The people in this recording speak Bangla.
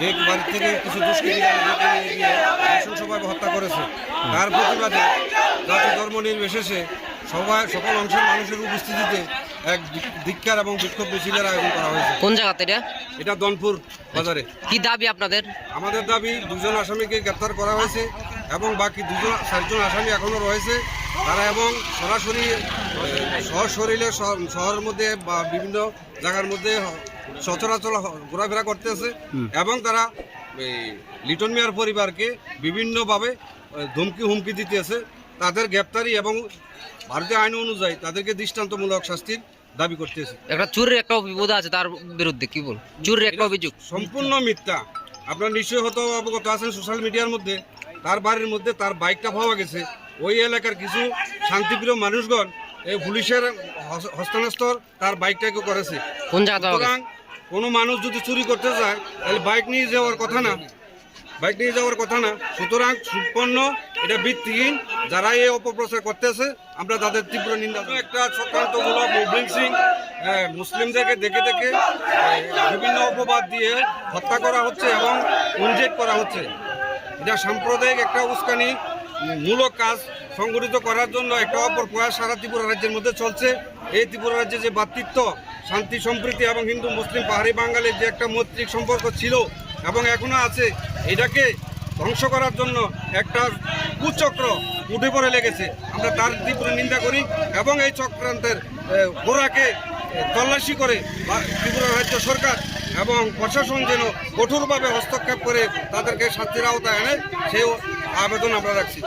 যে বাড়ি থেকে কিছু দুষ্কৃতীভাবে হত্যা করেছে, তার প্রতিবাদে জাতি ধর্ম নির্বিশেষে সকল অংশের মানুষের উপস্থিতিতে এক ধিক্কার এবং বিক্ষোভ মিছিলের আয়োজন করা হয়েছে। কোন জায়গাতে এটা দনপুর বাজারে। কি দাবি আপনাদের? আমাদের দাবি, 2 জন আসামিকে গ্রেপ্তার করা হয়েছে এবং বাকি 4জন আসামি এখনও রয়েছে। তারা এবং সরাসরি সশরীরে শহরের মধ্যে বা বিভিন্ন জায়গার মধ্যে সচরাচর ঘোরাফেরা করতেছে এবং তারা লিটন মিয়ার পরিবারকে বিভিন্নভাবে ধমকি হুমকি দিতেছে। তাদের গ্রেপ্তারি এবং ভারতীয় আইন অনুযায়ী তাদেরকে দৃষ্টান্তমূলক শাস্তির দাবি করতেছে। একটা চুরির একটা অভিযোগ আছে তার বিরুদ্ধে, কি বল? চুরির একটা অভিযোগ সম্পূর্ণ মিথ্যা। আপনারা নিশ্চয়ই হয়তো অবগত আছেন, সোশ্যাল মিডিয়ার মধ্যে তার বাড়ির মধ্যে তার বাইকটা পাওয়া গেছে। ওই এলাকার কিছু শান্তিপ্রিয় মানুষগণ এই পুলিশের হস্তান্তর তার বাইকটাকে করেছে। কোন জায়গা? সুতরাং কোনো মানুষ যদি চুরি করতে যায় তাহলে বাইক নিয়ে যাওয়ার কথা না, সুতরাং সম্পূর্ণ এটা ভিত্তিহীন। যারা এই অপপ্রচার করতেছে আমরা তাদের তীব্র নিন্দা। একটা চক্রান্তমূলক মুভলিং মুসলিমদেরকে দেখে বিভিন্ন অপবাদ দিয়ে হত্যা করা হচ্ছে এবং উনজেট করা হচ্ছে। এটা সাম্প্রদায়িক একটা উস্কানি মূলক কাজ সংগঠিত করার জন্য একটা অপর প্রয়াস সারা ত্রিপুরা রাজ্যের মধ্যে চলছে। এই ত্রিপুরা রাজ্যে যে ভ্রাতৃত্ব, শান্তি, সম্প্রীতি এবং হিন্দু মুসলিম পাহাড়ি বাঙালির যে একটা মৈত্রিক সম্পর্ক ছিল এবং এখনও আছে, এটাকে ধ্বংস করার জন্য একটা কুচক্র উঠে পড়ে লেগেছে। আমরা তার তীব্র নিন্দা করি এবং এই চক্রান্তের গোড়াকে তল্লাশি করে ত্রিপুরা রাজ্য সরকার এবং প্রশাসন যেন কঠোরভাবে হস্তক্ষেপ করে তাদেরকে শাস্তির আওতায় আনে, সেই আবেদন আমরা রাখছি।